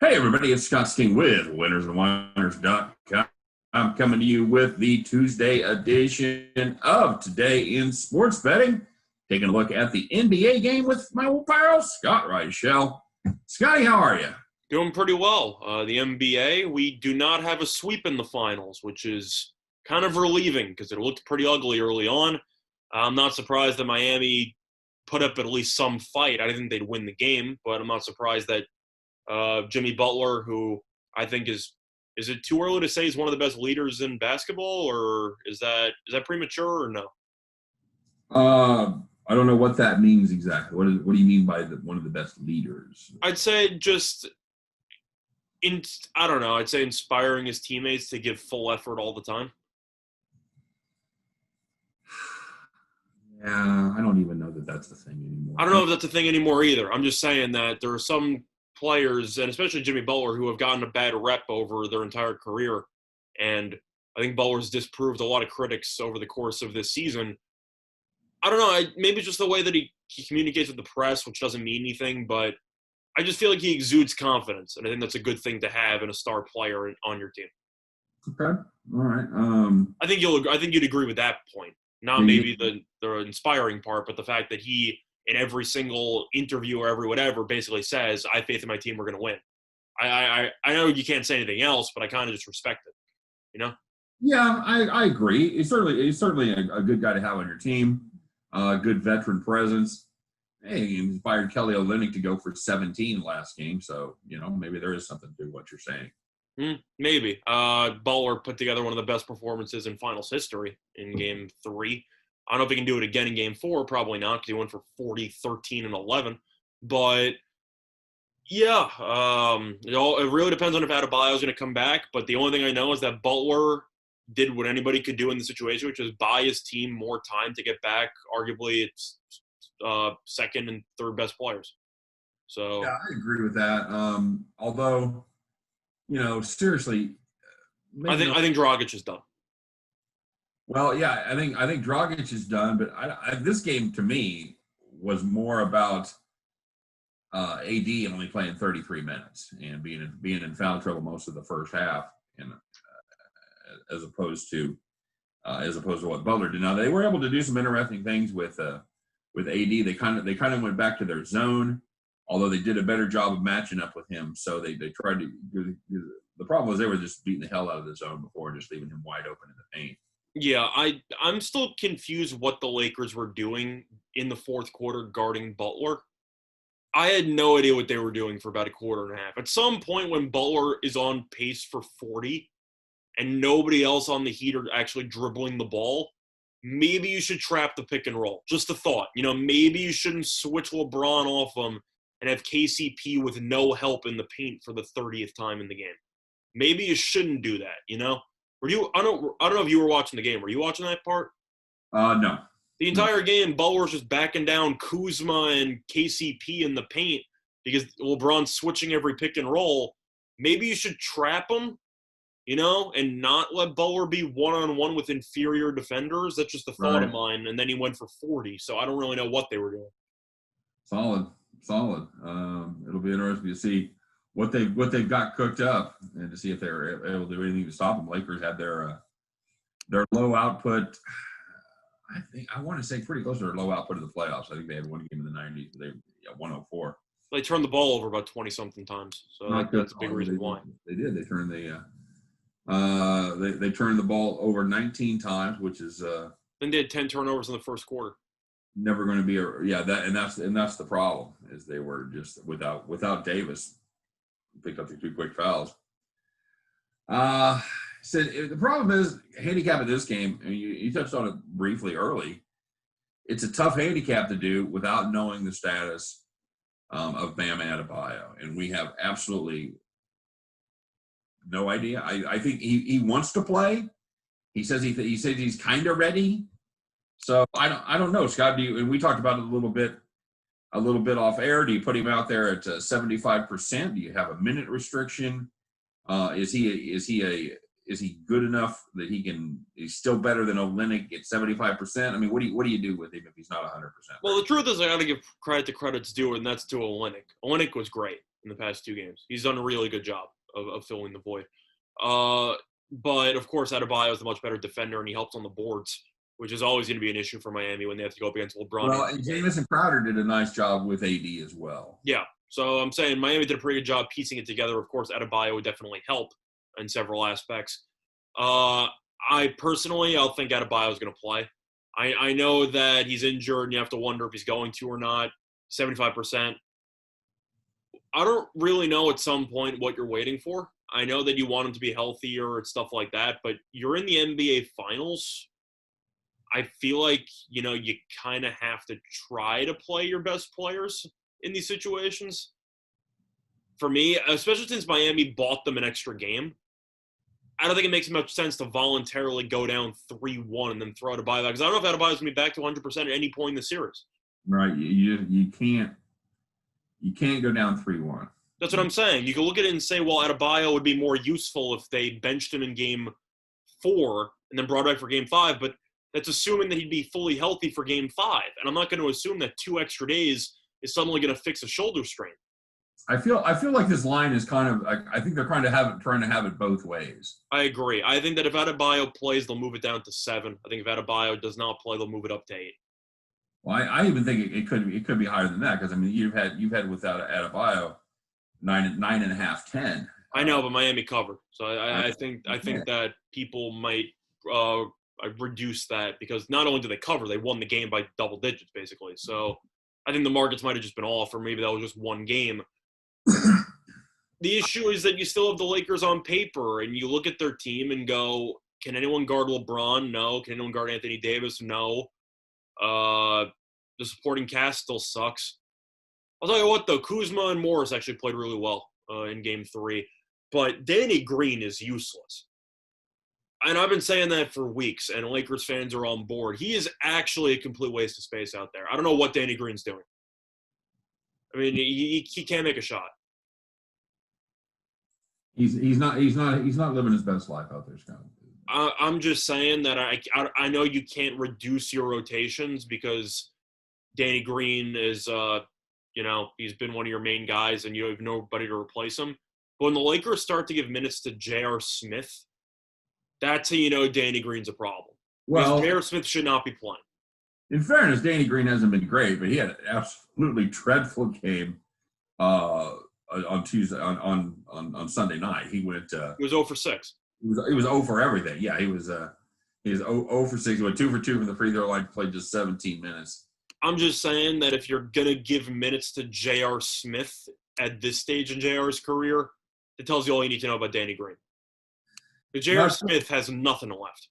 Hey, everybody, it's Scott Steen with winnersandwhiners.com. I'm coming to you with the Tuesday edition of Today in Sports Betting. Taking a look at the NBA game with my old pal, Scott Reichel. Scotty, how are you? Doing pretty well. The NBA, we do not have a sweep in the finals, which is kind of relieving because it looked pretty ugly early on. I'm not surprised that Miami put up at least some fight. I didn't think they'd win the game, but I'm not surprised that Jimmy Butler, who I think is it too early to say is one of the best leaders in basketball, or is that premature or no? I don't know what that means exactly. What do you mean by one of the best leaders? I'd say I don't know. I'd say inspiring his teammates to give full effort all the time. Yeah, I don't even know that that's the thing anymore. I don't know if that's a thing anymore either. I'm just saying that there are some players, and especially Jimmy Butler, who have gotten a bad rep over their entire career. And I think Butler's disproved a lot of critics over the course of this season. I don't know. Maybe just the way that he communicates with the press, which doesn't mean anything, but I just feel like he exudes confidence, and I think that's a good thing to have in a star player on your team. Okay. All right. I think you'd agree with that point. Not maybe the inspiring part, but the fact that he, in every single interview or every whatever, basically says, "I have faith in my team. We're going to win." I know you can't say anything else, but I kind of just respect it. You know? Yeah, I agree. He's certainly a good guy to have on your team. Good veteran presence. Hey, he inspired Kelly Olynyk to go for 17 last game, so maybe there is something to what you're saying. Maybe. Butler put together one of the best performances in finals history in Game 3. I don't know if he can do it again in Game 4. Probably not, because he went for 40, 13, and 11. But, yeah, it really depends on if Adebayo is going to come back. But the only thing I know is that Butler did what anybody could do in the situation, which is buy his team more time to get back. Arguably, it's second and third best players. So yeah, I agree with that. Although, seriously, I think Dragic is done. Well, yeah, I think Dragic is done, but this game to me was more about AD only playing 33 minutes and being in foul trouble most of the first half, and as opposed to what Butler did. Now they were able to do some interesting things with AD. They kind of went back to their zone, although they did a better job of matching up with him. So they tried to. The problem was they were just beating the hell out of the zone before and just leaving him wide open in the paint. Yeah, I'm still confused what the Lakers were doing in the fourth quarter guarding Butler. I had no idea what they were doing for about a quarter and a half. At some point when Butler is on pace for 40 and nobody else on the Heat are actually dribbling the ball, maybe you should trap the pick and roll. Just a thought. Maybe you shouldn't switch LeBron off him and have KCP with no help in the paint for the 30th time in the game. Maybe you shouldn't do that, Were you? I don't know if you were watching the game. Were you watching that part? No. The entire game, Butler's just backing down Kuzma and KCP in the paint because LeBron's switching every pick and roll. Maybe you should trap him, and not let Butler be one-on-one with inferior defenders. That's just a thought of mine. And then he went for 40, so I don't really know what they were doing. Solid. It'll be interesting to see what they've got cooked up and to see if they're able to do anything to stop them. Lakers had their low output. I want to say pretty close to their low output of the playoffs. I think they had one game in the 90s. They 104. They turned the ball over about 20-something times, so that's a big reason why. They did. They turned they turned the ball over 19 times, which is then they had 10 turnovers in the first quarter. Never going to be that's the problem is they were just without Davis. Picked up the 2 quick fouls. Said the problem is handicap of this game. I mean, you touched on it briefly early. It's a tough handicap to do without knowing the status of Bam Adebayo, and we have absolutely no idea. I think he wants to play. He says he's kind of ready. So I don't know, Scott. And we talked about it a little bit off air. Do you put him out there at 75%? Do you have a minute restriction? Is he good enough that he's still better than Olynyk at 75%? I mean, what do you do with him if he's not 100%? Well, the truth is I got to give credit to credit's due, and that's to Olynyk. Olynyk was great. in the past 2 games. He's done a really good job of filling the void. But, of course, Adebayo is the much better defender, and he helps on the boards, which is always going to be an issue for Miami when they have to go up against LeBron. Well, and Jamison Crowder did a nice job with AD as well. Yeah. So I'm saying Miami did a pretty good job piecing it together. Of course, Adebayo would definitely help in several aspects. I'll think Adebayo is going to play. I know that he's injured, and you have to wonder if he's going to or not. 75%. I don't really know at some point what you're waiting for. I know that you want him to be healthier and stuff like that, but you're in the NBA Finals. I feel like, you kind of have to try to play your best players in these situations. For me, especially since Miami bought them an extra game, I don't think it makes much sense to voluntarily go down 3-1 and then throw Adebayo back. Because I don't know if Adebayo's going to be back to 100% at any point in the series. Right. You can't go down 3-1. That's what I'm saying. You can look at it and say, well, Adebayo would be more useful if they benched him in game 4 and then brought him back for game 5, but that's assuming that he'd be fully healthy for game 5. And I'm not going to assume that 2 extra days is suddenly going to fix a shoulder strain. I feel like this line is kind of – I think they're trying to have it both ways. I agree. I think that if Adebayo plays, they'll move it down to 7. I think if Adebayo does not play, they'll move it up to 8. Well, I even think it could be higher than that because, I mean, you've had without Adebayo 9.5, 10. I know, but Miami covered. So I think that people might reduce that because not only did they cover, they won the game by double digits, basically. So I think the markets might have just been off, or maybe that was just one game. The issue is that you still have the Lakers on paper, and you look at their team and go, can anyone guard LeBron? No. Can anyone guard Anthony Davis? No. The supporting cast still sucks. I'll tell you what, though, Kuzma and Morris actually played really well in Game 3. But Danny Green is useless. And I've been saying that for weeks, and Lakers fans are on board. He is actually a complete waste of space out there. I don't know what Danny Green's doing. I mean, he can't make a shot. He's not living his best life out there, Scott. I'm just saying that I know you can't reduce your rotations because Danny Green is he's been one of your main guys and you have nobody to replace him. But when the Lakers start to give minutes to J.R. Smith, that's how you know Danny Green's a problem. Well, J.R. Smith should not be playing. In fairness, Danny Green hasn't been great, but he had an absolutely dreadful game on Tuesday on Sunday night. He went. He was 0 for 6. He was 0 for everything. Yeah, he was 0 for 6. He went 2 for 2 from the free throw line. Played just 17 minutes. I'm just saying that if you're gonna give minutes to J.R. Smith at this stage in J.R.'s career, it tells you all you need to know about Danny Green. But J.R. Smith has nothing left.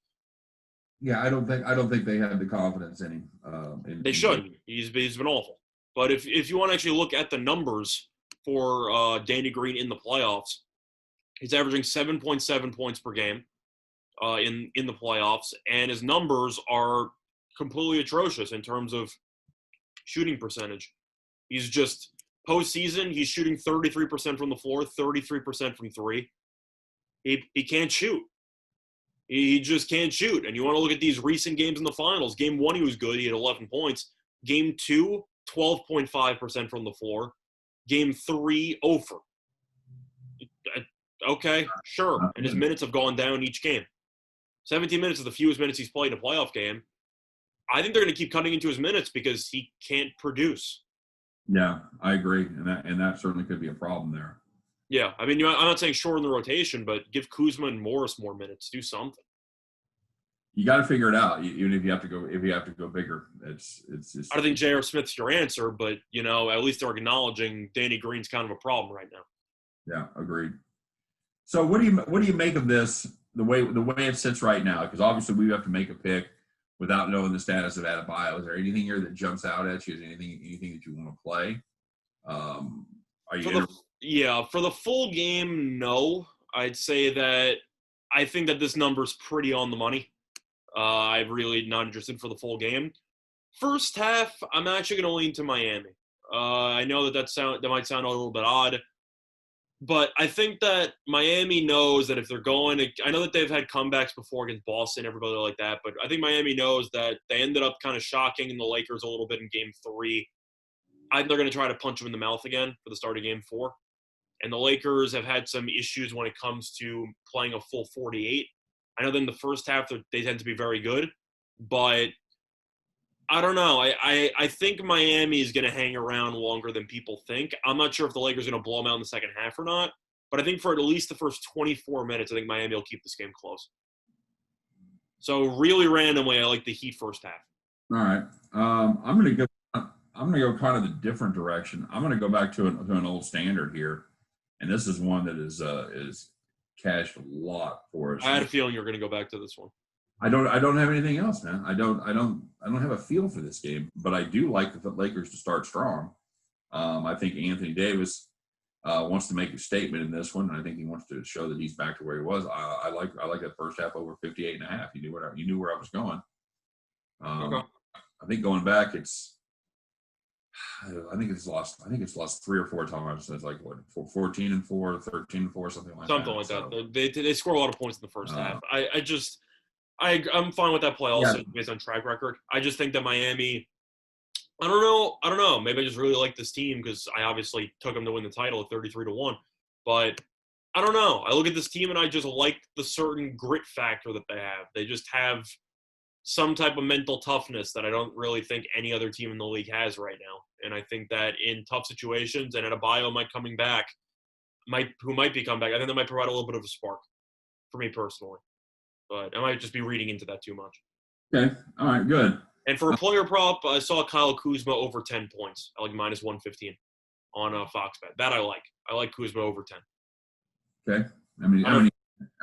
Yeah, I don't think they have the confidence in him. They shouldn't. He's been awful. But if you want to actually look at the numbers for Danny Green in the playoffs, he's averaging 7.7 points per game in the playoffs, and his numbers are completely atrocious in terms of shooting percentage. He's just postseason. He's shooting 33% from the floor, 33% from 3. He can't shoot. He just can't shoot. And you want to look at these recent games in the finals. Game 1, he was good. He had 11 points. Game 2, 12.5% from the floor. Game 3, over. Okay, sure. And his minutes have gone down each game. 17 minutes is the fewest minutes he's played in a playoff game. I think they're going to keep cutting into his minutes because he can't produce. Yeah, I agree. And that certainly could be a problem there. Yeah, I mean, I'm not saying shorten the rotation, but give Kuzma and Morris more minutes. Do something. You got to figure it out. Even if you have to go bigger, it's just. I don't think J.R. Smith's your answer, but at least they're acknowledging Danny Green's kind of a problem right now. Yeah, agreed. So what do you make of this? The way it sits right now, because obviously we have to make a pick without knowing the status of Adebayo. Is there anything here that jumps out at you? Is there anything that you want to play? For the full game, no. I'd say that I think that this number's pretty on the money. I'm really not interested for the full game. First half, I'm actually going to lean to Miami. I know that might sound a little bit odd, but I think that Miami knows that if they're going to – I know that they've had comebacks before against Boston, everybody like that, but I think Miami knows that they ended up kind of shocking the Lakers a little bit in Game 3. I think they're going to try to punch them in the mouth again for the start of Game 4. And the Lakers have had some issues when it comes to playing a full 48. I know that in the first half they tend to be very good, but I don't know. I think Miami is going to hang around longer than people think. I'm not sure if the Lakers are going to blow them out in the second half or not, but I think for at least the first 24 minutes, I think Miami will keep this game close. So really randomly, I like the Heat first half. All right. I'm going to go kind of the different direction. I'm going to go back to an old standard here, and this is one that is cashed a lot for us. I had a feeling you were going to go back to this one. I don't have anything else, man. I don't have a feel for this game, but I do like the Lakers to start strong. I think Anthony Davis wants to make a statement in this one. I think he wants to show that he's back to where he was. I like that first half over 58.5. You knew where I was going. Okay. I think going back, it's lost 3 or 4 times. So it's like 14-4, 13-4, something like that. Something like that. They score a lot of points in the first half. I'm fine with that play also based on track record. I just think that Miami, I don't know. Maybe I just really like this team because I obviously took them to win the title at 33-1. But I don't know. I look at this team and I just like the certain grit factor that they have. They just have some type of mental toughness that I don't really think any other team in the league has right now. And I think that in tough situations, and Adebayo who might be coming back, I think that might provide a little bit of a spark for me personally. But I might just be reading into that too much. Okay. All right. Good. And for a player prop, I saw Kyle Kuzma over 10 points. I like minus 115 on Fox Bet. That I like. I like Kuzma over 10. Okay. How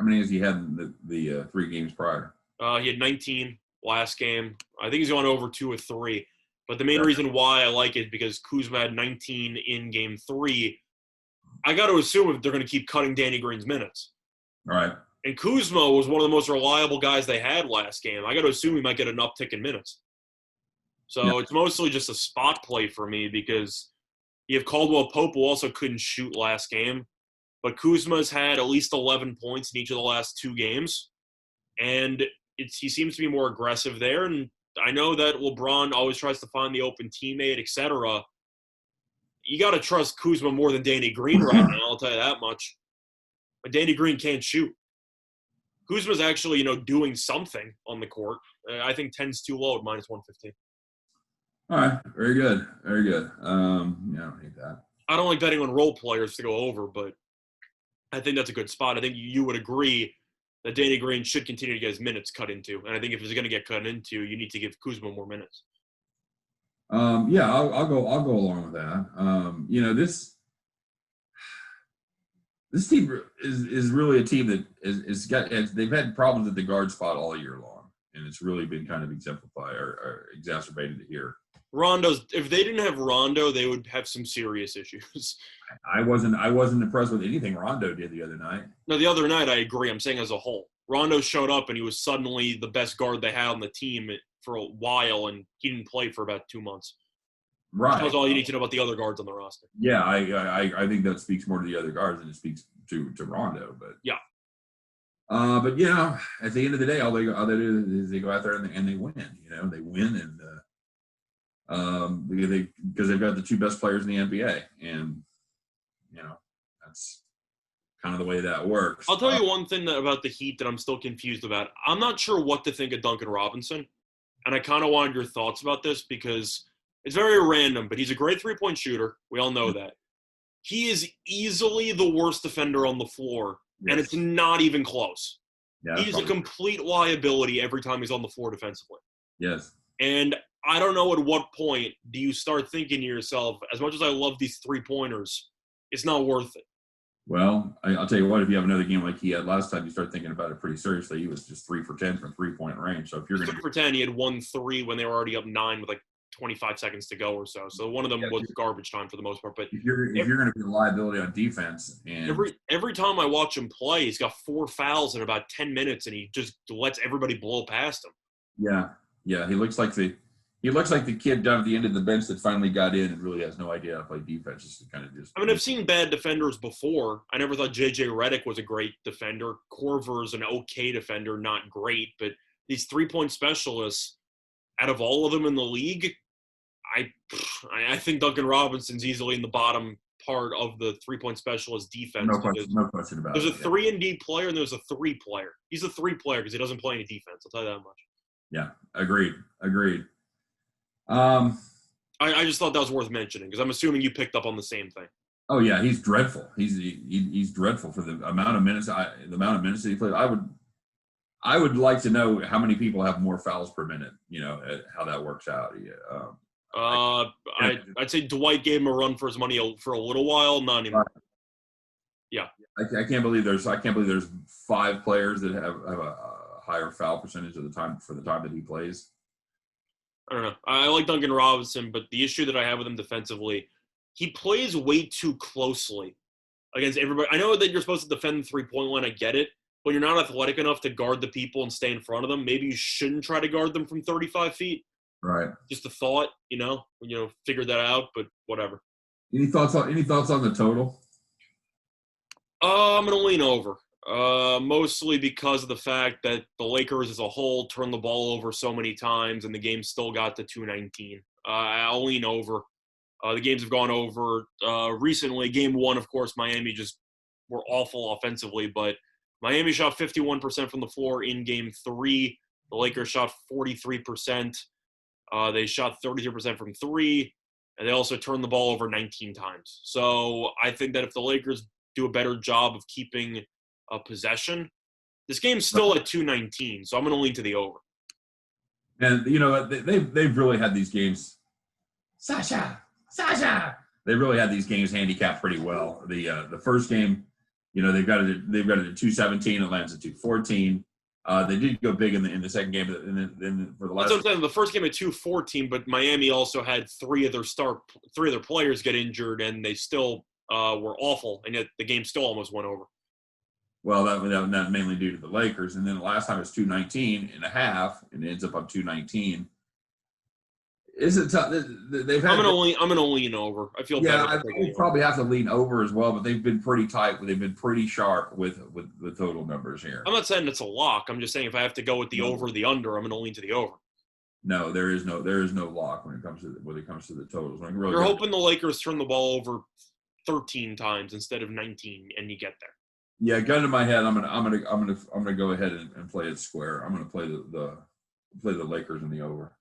many has he had in the 3 games prior? He had 19 last game. I think he's gone over 2 or 3. But the main reason why I like it is because Kuzma had 19 in game 3. I got to assume if they're going to keep cutting Danny Green's minutes. All right. And Kuzma was one of the most reliable guys they had last game. I got to assume he might get an uptick in minutes. So It's mostly just a spot play for me because you have Caldwell Pope, who also couldn't shoot last game. But Kuzma's had at least 11 points in each of the last 2 games. And he seems to be more aggressive there. And I know that LeBron always tries to find the open teammate, etc. You got to trust Kuzma more than Danny Green right now, I'll tell you that much. But Danny Green can't shoot. Kuzma's actually, doing something on the court. I think 10's too low at minus 115. All right. Very good. Very good. I don't hate that. I don't like betting on role players to go over, but I think that's a good spot. I think you would agree that Danny Green should continue to get his minutes cut into. And I think if he's going to get cut into, you need to give Kuzma more minutes. I'll go along with that. This team is really a team that they've had problems at the guard spot all year long, and it's really been kind of exemplified or exacerbated here. If they didn't have Rondo, they would have some serious issues. I wasn't impressed with anything Rondo did the other night. No, the other night I agree. I'm saying as a whole. Rondo showed up and he was suddenly the best guard they had on the team for a while, and he didn't play for about 2 months. Right. That's all you need to know about the other guards on the roster. Yeah, I think that speaks more to the other guards than it speaks to Rondo. But yeah. But at the end of the day, all they do is they go out there and they win. They win and because they've got the 2 best players in the NBA, and that's kind of the way that works. I'll tell you one thing about the Heat that I'm still confused about. I'm not sure what to think of Duncan Robinson, and I kind of wanted your thoughts about this because it's very random, but he's a great 3-point shooter. We all know that. He is easily the worst defender on the floor, and it's not even close. Yeah, he's a complete liability every time he's on the floor defensively. Yes. And I don't know at what point do you start thinking to yourself, as much as I love these 3-pointers, it's not worth it. Well, I'll tell you what, if you have another game like he had last time, you start thinking about it pretty seriously. He was just 3 for 10 from 3-point range. So if you're going to 3 for 10, he had 1 3 when they were already up 9 with like 25 seconds to go or so. So one of them was garbage time for the most part. But if you're going to be a liability on defense, and every time I watch him play, he's got 4 fouls in about 10 minutes, and he just lets everybody blow past him. Yeah, he looks like the kid down at the end of the bench that finally got in and really has no idea how to play defense. Just kind of I've seen bad defenders before. I never thought J.J. Redick was a great defender. Korver's an okay defender, not great. But these 3-point specialists, out of all of them in the league, I think Duncan Robinson's easily in the bottom part of the three-point specialist defense. No question about it. There's a 3-and-D player and there's a 3 player. He's a 3 player because he doesn't play any defense. I'll tell you that much. Yeah, agreed. I just thought that was worth mentioning because I'm assuming you picked up on the same thing. Oh yeah, he's dreadful. He's dreadful for the amount of minutes. That he played. I would like to know how many people have more fouls per minute. How that works out. I'd say Dwight gave him a run for his money for a little while, not anymore. Yeah, I can't believe there's 5 players that have a higher foul percentage of the time that he plays. I don't know. I like Duncan Robinson, but the issue that I have with him defensively, he plays way too closely against everybody. I know that you're supposed to defend the three-point line. I get it. But you're not athletic enough to guard the people and stay in front of them. Maybe you shouldn't try to guard them from 35 feet. Right. Just a thought, figure that out, but whatever. Any thoughts on the total? I'm going to lean over. Mostly because of the fact that the Lakers as a whole turned the ball over so many times and the game still got to 219. I'll lean over. The games have gone over recently. Game 1, of course, Miami just were awful offensively, but Miami shot 51% from the floor in Game 3. The Lakers shot 43%. They shot 33% from 3, and they also turned the ball over 19 times. So I think that if the Lakers do a better job of keeping possession, this game's still at 219, so I'm going to lean to the over. And, they've really had these games. Sasha! They really had these games handicapped pretty well. The first game, they've got it at 217. It lands at 214. They did go big in the second game, and then for the last. That's what I'm saying. The first game at 214, but Miami also had 3 of their players get injured, and they still were awful, and yet the game still almost went over. Well, that mainly due to the Lakers, and then the last time it's 219 and a half, and it ends up on 219. Is it tough? They've had. I'm gonna lean over. I feel. Yeah, I probably have to lean over as well, but they've been pretty tight. They've been pretty sharp with the total numbers here. I'm not saying it's a lock. I'm just saying if I have to go with the over or the under, I'm gonna lean to the over. No, there is no lock when it comes to the totals. You're hoping the Lakers turn the ball over 13 times instead of 19, and you get there. Yeah, gun to my head. I'm gonna go ahead and play it square. I'm gonna play the Lakers in the over.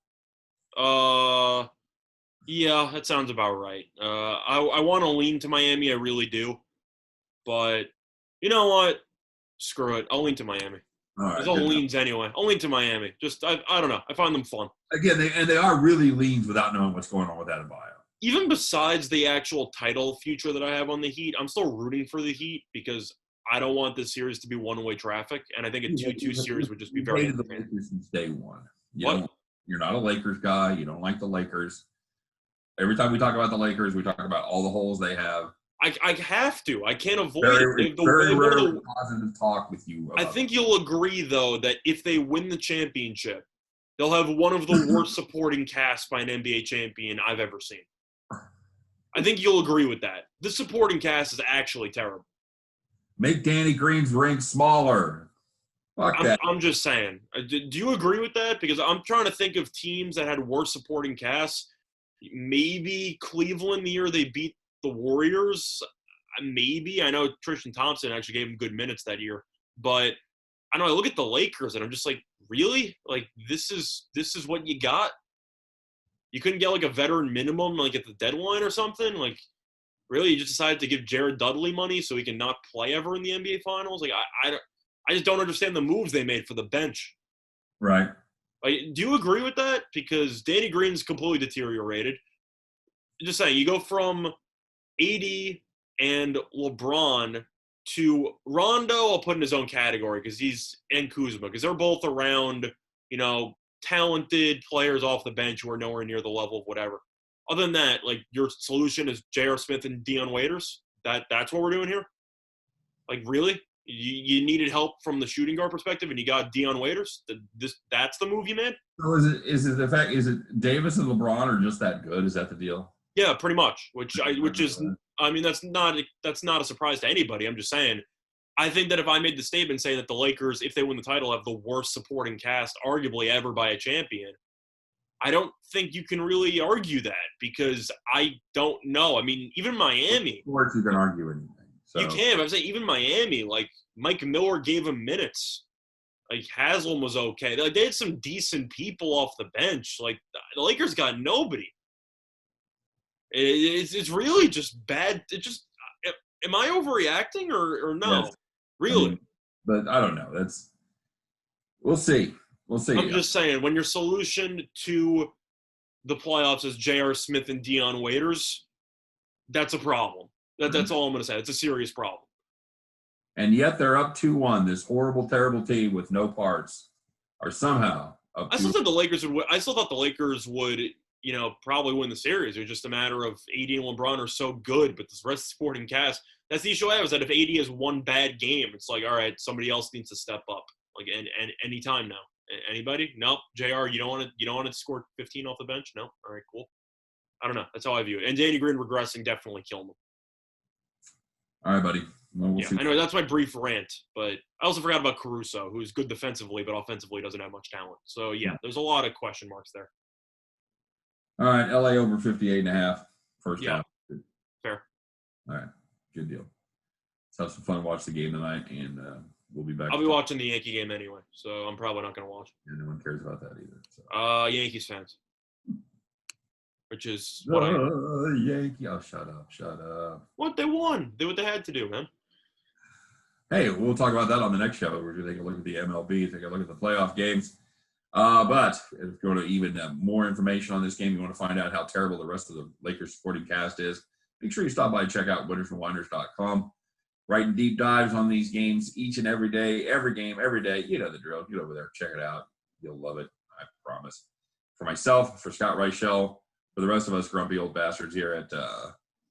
Yeah, that sounds about right. I want to lean to Miami, I really do, but you know what? Screw it. I'll lean to Miami. All right, There's all leans anyway. I'll lean to Miami. Just I don't know. I find them fun. Again, they are really leans without knowing what's going on with Adebayo. Even besides the actual title future that I have on the Heat, I'm still rooting for the Heat because I don't want this series to be one-way traffic, and I think a 2-2 series would just be very the Lakers since day one. What? You're not a Lakers guy. You don't like the Lakers. Every time we talk about the Lakers, we talk about all the holes they have. I have to. I can't avoid it. Very rarely positive talk with you. I think you'll agree, though, that if they win the championship, they'll have one of the worst supporting casts by an NBA champion I've ever seen. I think you'll agree with that. The supporting cast is actually terrible. Make Danny Green's ring smaller. Fuck that. I'm just saying. Do you agree with that? Because I'm trying to think of teams that had worse supporting casts. Maybe Cleveland the year they beat the Warriors. Maybe. I know Tristan Thompson actually gave him good minutes that year. But I know I look at the Lakers and I'm just like, really? Like this is what you got? You couldn't get like a veteran minimum like at the deadline or something? Like really, you just decided to give Jared Dudley money so he can not play ever in the NBA Finals? Like I just don't understand the moves they made for the bench. Right. Like, do you agree with that? Because Danny Green's completely deteriorated. Just saying, you go from AD and LeBron to Rondo, I'll put in his own category because and Kuzma, because they're both around, talented players off the bench who are nowhere near the level of whatever. Other than that, like your solution is J.R. Smith and Dion Waiters. That's what we're doing here. Like really, you needed help from the shooting guard perspective, and you got Dion Waiters. That's the move you made. So is it Davis and LeBron are just that good? Is that the deal? Yeah, pretty much. That's not a surprise to anybody. I'm just saying. I think that if I made the statement saying that the Lakers, if they win the title, have the worst supporting cast, arguably ever by a champion, I don't think you can really argue that because I don't know. I mean, even Miami. Of course, you can argue anything. So. You can. But I'm saying even Miami, like Mike Miller gave him minutes. Like Haslam was okay. Like they had some decent people off the bench. Like the Lakers got nobody. It's really just bad. It just am I overreacting or no? Yes. Really? I mean, but I don't know. We'll see. We'll see. I'm just saying when your solution to the playoffs is J.R. Smith and Dion Waiters, that's a problem. That's all I'm going to say. It's a serious problem. And yet they're up 2-1. This horrible, terrible team with no parts are somehow up 2-1. I still thought the Lakers would, probably win the series. It was just a matter of AD and LeBron are so good, but this rest of the supporting cast, that's the issue I have is that if AD has one bad game, it's like, all right, somebody else needs to step up. Like, and any time now. Anybody? Nope. JR, you don't want to score 15 off the bench? No? All right, cool. I don't know. That's how I view it. And Danny Green regressing definitely killed him. All right, buddy. Well, we'll see. I know that's my brief rant, but I also forgot about Caruso, who's good defensively, but offensively doesn't have much talent. So, there's a lot of question marks there. All right, LA over 58.5 first half. Fair. All right, good deal. Let's have some fun. Watch the game tonight, and we'll be back. I'll be watching the Yankee game anyway, so I'm probably not going to watch. Yeah, no one cares about that either. So. Yankees fans. Which is what Yankee. Oh, shut up. What? They won. Did what they had to do, man. Hey, we'll talk about that on the next show. We're going to take a look at the MLB, take a look at the playoff games. But if you want to even more information on this game, you want to find out how terrible the rest of the Lakers supporting cast is, make sure you stop by and check out winnersandwiners.com. Writing deep dives on these games each and every day, every game, every day. You know the drill. Get over there. Check it out. You'll love it. I promise. For myself, for Scott Reichel, for the rest of us grumpy old bastards here at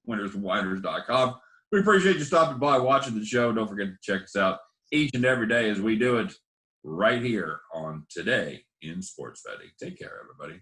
winnersandwiners.com, we appreciate you stopping by, watching the show. Don't forget to check us out each and every day as we do it right here on Today in Sports Betting. Take care, everybody.